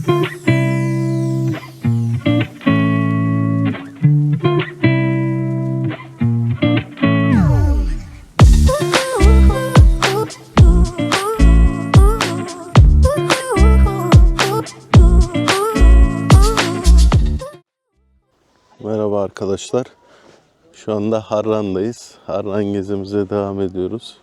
Merhaba arkadaşlar. Şu anda Harran'dayız. Harran gezimize devam ediyoruz.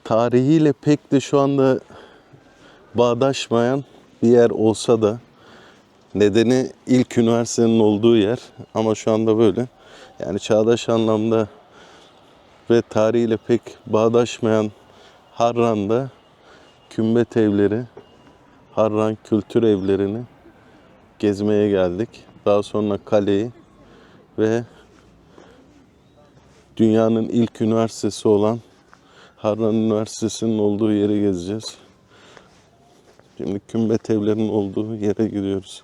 Tarihiyle pek de şu anda bağdaşmayan bir yer olsa da nedeni ilk üniversitenin olduğu yer. Ama şu anda böyle. Yani çağdaş anlamda ve tarihiyle pek bağdaşmayan Harran'da Kümbet Evleri, Harran Kültür Evlerini gezmeye geldik. Daha sonra kaleyi ve dünyanın ilk üniversitesi olan Harran Üniversitesi'nin olduğu yeri gezeceğiz. Şimdi Kümbet Evlerinin olduğu yere gidiyoruz.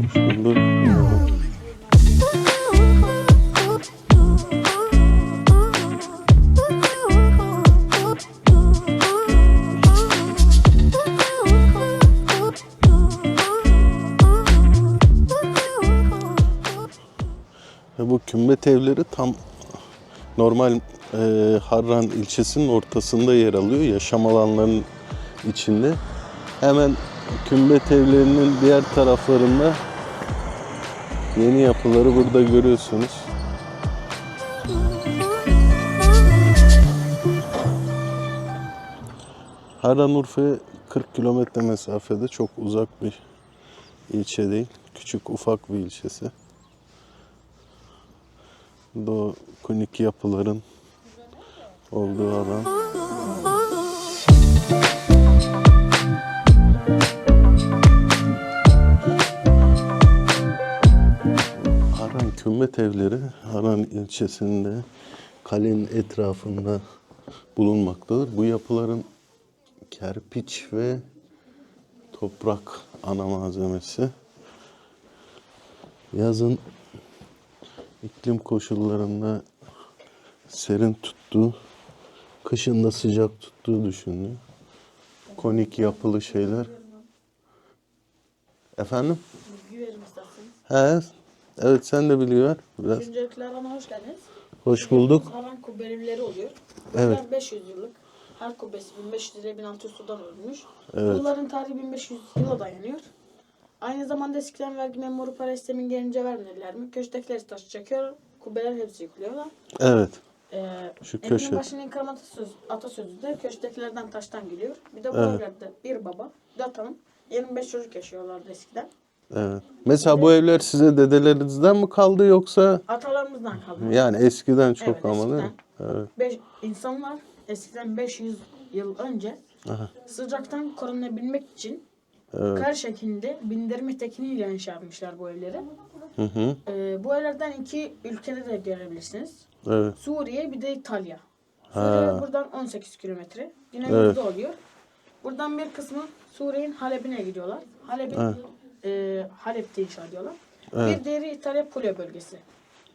Hoş bulduk. Bu Kümbet Evleri tam normal Harran ilçesinin ortasında yer alıyor. Yaşam alanlarının içinde. Hemen Kümbet Evlerinin diğer taraflarında yeni yapıları burada görüyorsunuz. Harran Urfa'ya 40 kilometre mesafede, çok uzak bir ilçe değil. Küçük ufak bir ilçesi. Bu konik yapıların olduğu alan. Harran Kümbet Evleri Harran ilçesinde kalenin etrafında bulunmaktadır. Bu yapıların kerpiç ve toprak ana malzemesi. Yazın iklim koşullarında serin tuttuğu, kışın da sıcak tuttuğu düşünülüyor. Konik yapılı şeyler. Efendim? Bilgi verim isterseniz. Evet, sen de bilgi ver biraz. Öncelikle Harran'a hoş geldiniz. Hoş bulduk. Harran kubbeleleri oluyor. Evet. Bunlar 500 yıllık. Her kubbesi 1500 ile 1600 sudan örülmüş. Evet. Bunların tarihi 1500 yıla dayanıyor. Aynı zamanda eskiden vergi memuru para istemin gelince vermediler mi? Köşktekiler taş çekiyor, kubbeler hepsi yıkılıyorlar. Evet. Şu Emrin köşe. başının ikram atasözü de köşktekilerden taştan geliyor. Bir de bu Evet. evlerde bir baba, bir de hanım, 25 çocuk yaşıyorlardı eskiden. Evet. Mesela bu evler size dedelerinizden mi kaldı yoksa Atalarımızdan kaldı. yani eskiden çok Evet, ama değil mi? eskiden. Evet. İnsanlar eskiden 500 yıl önce sıcaktan korunabilmek için kar şeklinde bindirme tekniğiyle inşa etmişler bu evleri. Hı hı. Bu evlerden iki ülkede de görebilirsiniz. Evet. Suriye bir de İtalya. Suriye buradan 18 kilometre. Güneyimizde oluyor. Buradan bir kısmı Suriye'nin Halep'ine gidiyorlar. Halep'te inşa ediyorlar. Bir diğeri İtalya Puglia bölgesi.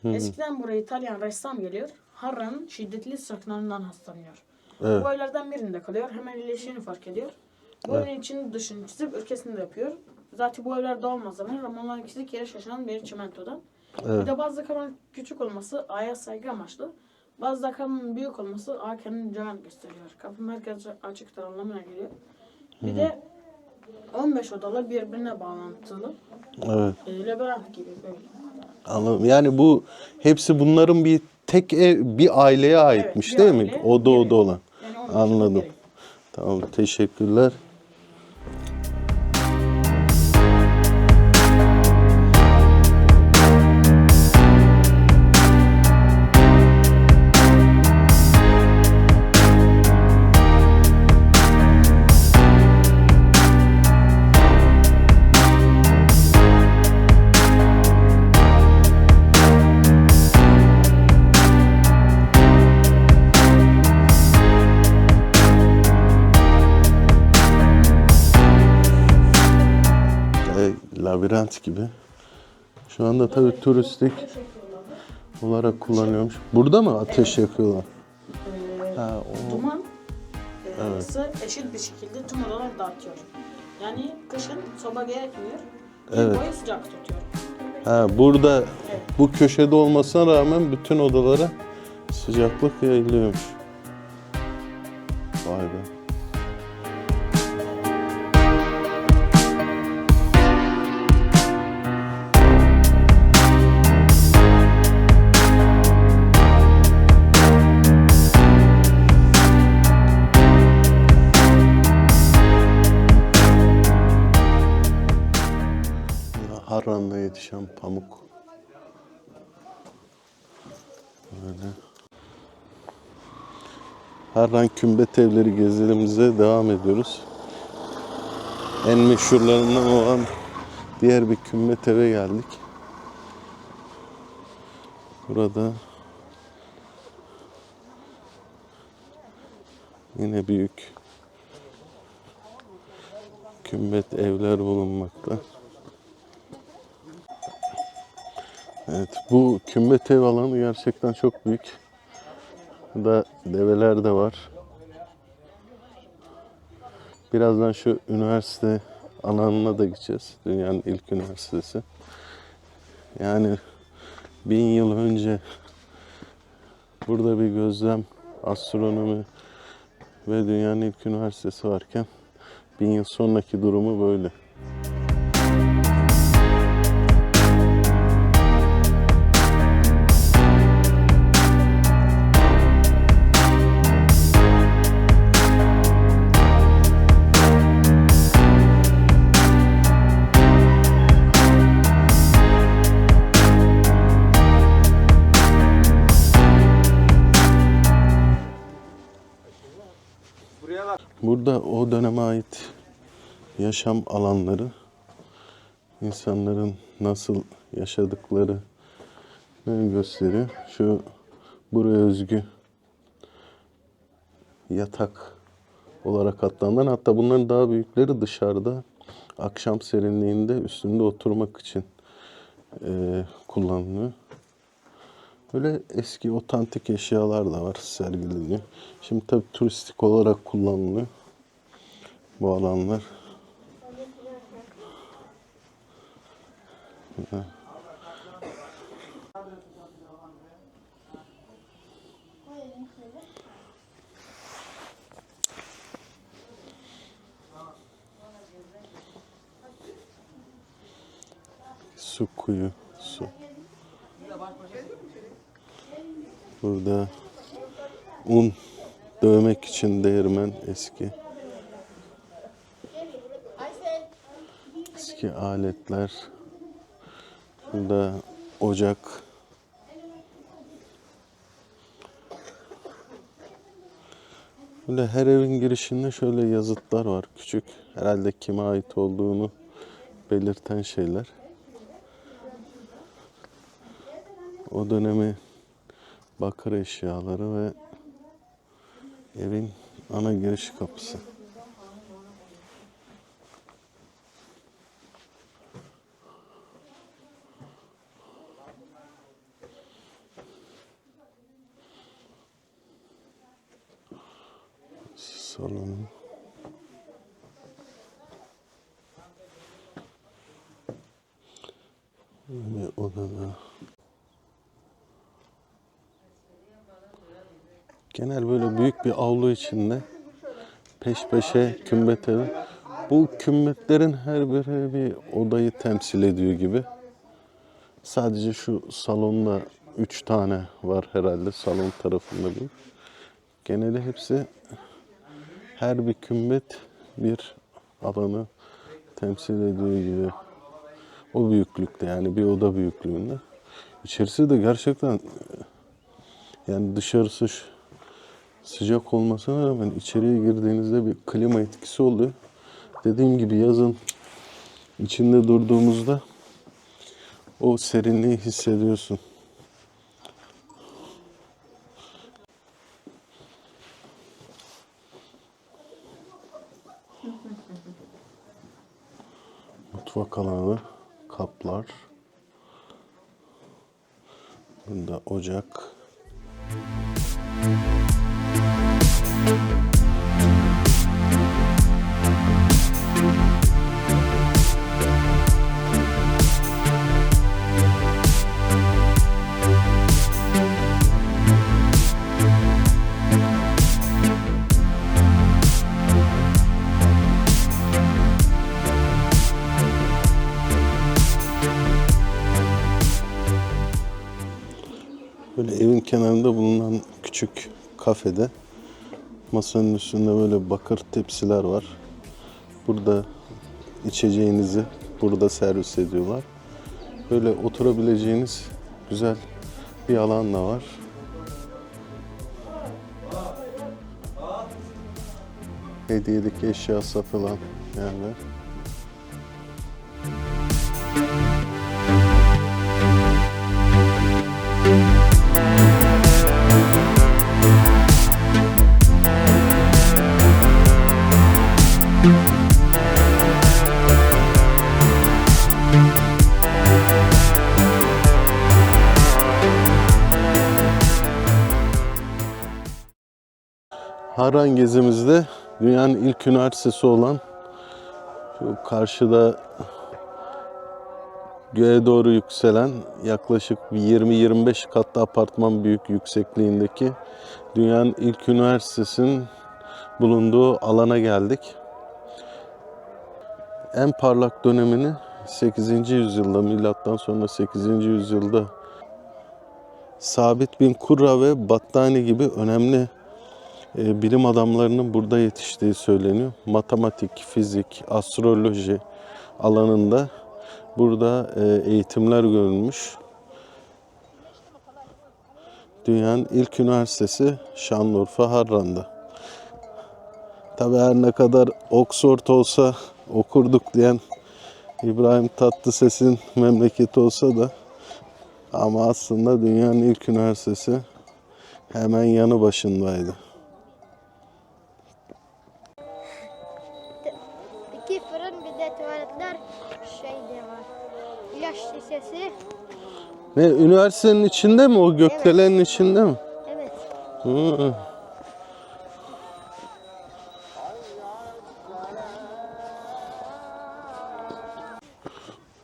Eskiden buraya İtalyan ressam geliyor. Harran'ın şiddetli sıcaklarından hastalanıyor. Bu evlerden birinde kalıyor. Hemen iyileştiğini fark ediyor. Bu evin içini dışını çizip ülkesini de yapıyor. Zaten bu evler doğalmaz zaman Romanların ikisi kere şaşıran bir çimentodan. Bir de bazı rakamın küçük olması A'ya saygı amaçlı. Bazı rakamın büyük olması A kendini cömert gösteriyor. Kapı merkezi açıktır anlamına geliyor. Bir de 15 odalı birbirine bağlantılı. Evet. Labirent gibi böyle. Anladım. Yani bu hepsi bunların bir tek ev, bir aileye aitmiş bir değil aile, mi? Oda evet. oda olan. Yani 15 Anladım. oda Tamam, teşekkürler. Labirent gibi. Şu anda tabii turistik olarak kullanıyormuş. Burada mı ateş yakıyorlar? Ha, Duman ısı eşit bir şekilde tüm odalara dağıtıyor. Yani kışın soba gerekmiyor. Gün boyu sıcak tutuyor. Ha, burada bu köşede olmasına rağmen bütün odalara sıcaklık yayılıyormuş. Vay be. Harran'da yetişen pamuk. Böyle. Harran Kümbet Evleri gezilerimize devam ediyoruz. En meşhurlarından olan diğer bir kümbet eve geldik. Burada yine büyük kümbet evler bulunmakta. Evet, bu kümbet ev alanı gerçekten çok büyük. Burada develer de var. Birazdan şu üniversite alanına da gideceğiz. Dünyanın ilk üniversitesi. Yani 1000 yıl önce burada bir gözlem, astronomi ve dünyanın ilk üniversitesi varken 1000 yıl sonraki durumu böyle. Burada o döneme ait yaşam alanları, insanların nasıl yaşadıkları gösteriyor. Şu buraya özgü yatak olarak adlandırılan, hatta bunların daha büyükleri dışarıda akşam serinliğinde üstünde oturmak için kullanılıyor. Böyle eski otantik eşyalar da var, sergileniyor. Şimdi tabii turistik olarak kullanılıyor bu alanlar. Su kuyu, su. Burada un dövmek için değirmen eski. Eski aletler. Burada ocak. Böyle her evin girişinde şöyle yazıtlar var. Küçük. Herhalde kime ait olduğunu belirten şeyler. O dönemi bakır eşyaları ve evin ana giriş kapısı. Salon. Ve odada. Genel böyle büyük bir avlu içinde peş peşe kümbet evi. Bu kümbetlerin her biri bir odayı temsil ediyor gibi. Sadece şu salonda 3 tane var herhalde, salon tarafında bir. Geneli hepsi, her bir kümbet bir alanı temsil ediyor gibi. O büyüklükte, yani bir oda büyüklüğünde. İçerisi de gerçekten, yani dışarısı sıcak olmasına rağmen içeriye girdiğinizde bir klima etkisi oluyor. Dediğim gibi yazın içinde durduğumuzda o serinliği hissediyorsun. Mutfak alanı, kaplar. Burada ocak. Böyle evin kenarında bulunan küçük kafede masanın üstünde böyle bakır tepsiler var. Burada içeceğinizi burada servis ediyorlar. Böyle oturabileceğiniz güzel bir alan da var. Hediyelik eşya satılan yerler. Harran gezimizde dünyanın ilk üniversitesi olan şu karşıda göğe doğru yükselen yaklaşık 20-25 katlı apartman büyük yüksekliğindeki dünyanın ilk üniversitesinin bulunduğu alana geldik. En parlak dönemini 8. yüzyılda, milattan sonra 8. yüzyılda Sabit bin Kurra ve Battani gibi önemli bilim adamlarının burada yetiştiği söyleniyor. Matematik, fizik, astroloji alanında burada eğitimler görülmüş. Dünyanın ilk üniversitesi Şanlıurfa Harran'da. Tabii her ne kadar Oxford olsa okurduk diyen İbrahim Tatlıses'in memleketi olsa da ama aslında dünyanın ilk üniversitesi hemen yanı başındaydı. İki fırın bir de tuvaletler şey de var. İlaç şişesi. Ne, üniversitenin içinde mi, o gökdelenin içinde mi? Evet. Hı.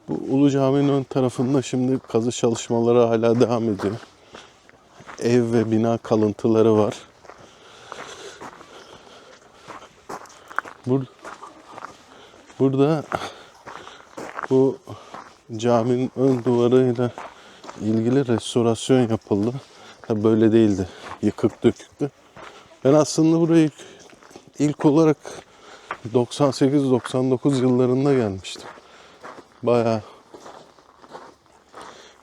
Bu Ulu Cami'nin ön tarafında şimdi kazı çalışmaları hala devam ediyor. Ev ve bina kalıntıları var. Burada bu caminin ön duvarıyla ilgili restorasyon yapıldı. Tabii böyle değildi. Yıkık döküktü. Ben aslında buraya ilk olarak 98-99 yıllarında gelmiştim. Bayağı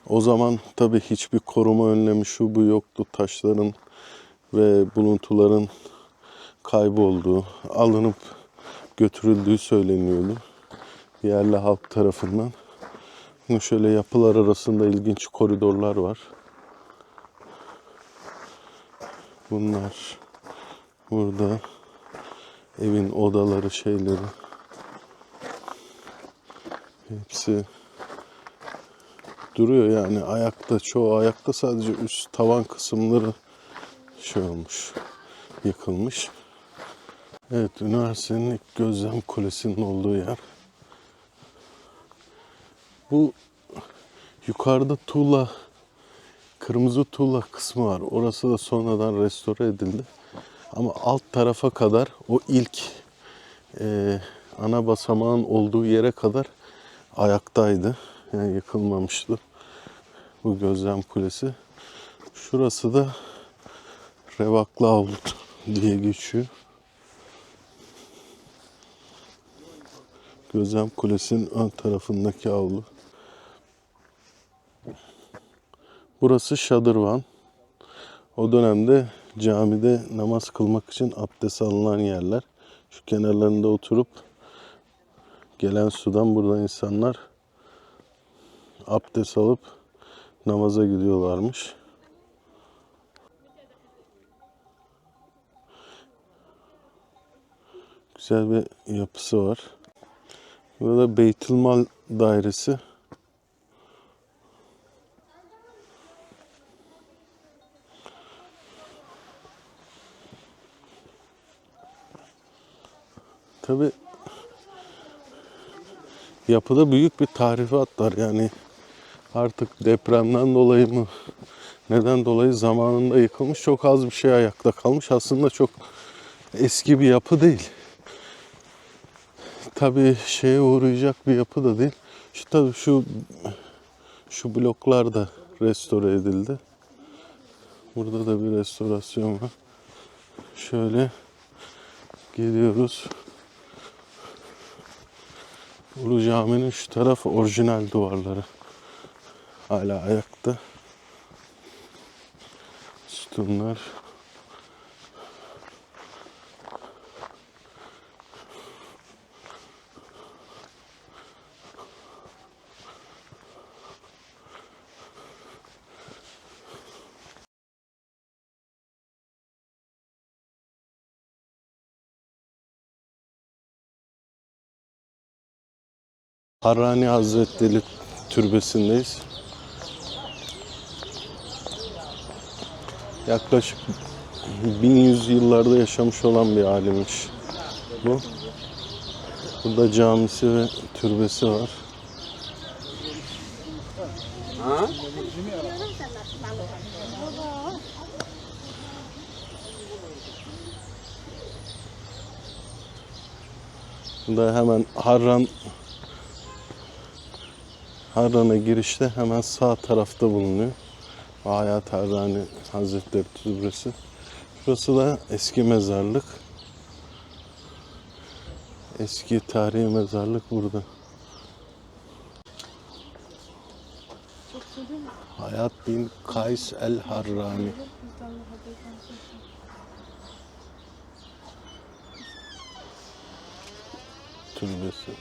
o zaman tabii hiçbir koruma önlemi şu bu yoktu. Taşların ve buluntuların kaybolduğu, alınıp götürüldüğü söyleniyordu yerli halk tarafından. Şimdi şöyle yapılar arasında ilginç koridorlar var. Bunlar burada evin odaları, şeyleri hepsi duruyor yani ayakta, çoğu ayakta, sadece üst tavan kısımları şey olmuş, yıkılmış. Evet, üniversitenin ilk gözlem kulesinin olduğu yer. Bu yukarıda tuğla, kırmızı tuğla kısmı var. Orası da sonradan restore edildi. Ama alt tarafa kadar o ilk ana basamağın olduğu yere kadar ayaktaydı. Yani yıkılmamıştı bu gözlem kulesi. Şurası da Revaklı Avlu diye geçiyor. Gözlem kulesinin ön tarafındaki avlu. Burası şadırvan. O dönemde camide namaz kılmak için abdest alınan yerler. Şu kenarlarında oturup gelen sudan burada insanlar abdest alıp namaza gidiyorlarmış. Güzel bir yapısı var. Burada Beytülmal dairesi. Tabii yapıda büyük bir tarihat var yani artık depremden dolayı mı neden dolayı zamanında yıkılmış çok az bir şey ayakta kalmış. Aslında çok eski bir yapı değil. Tabii şeye uğrayacak bir yapı da değil. Tabii şu bloklar da restore edildi. Burada da bir restorasyon var. Şöyle geliyoruz. Ulu Cami'nin şu tarafı orijinal duvarları. Hala ayakta. Sütunlar. Harrani Hazretleri Türbesi'ndeyiz. Yaklaşık 1100 yıllarda yaşamış olan bir alimmiş bu. Burada camisi ve türbesi var. Burada hemen Harran'a girişte hemen sağ tarafta bulunuyor. Hayat Harrani Hazretleri Türbesi. Burası da eski mezarlık. Eski tarihi mezarlık burada. Hayat bin Kays el Harrani. Türbesi.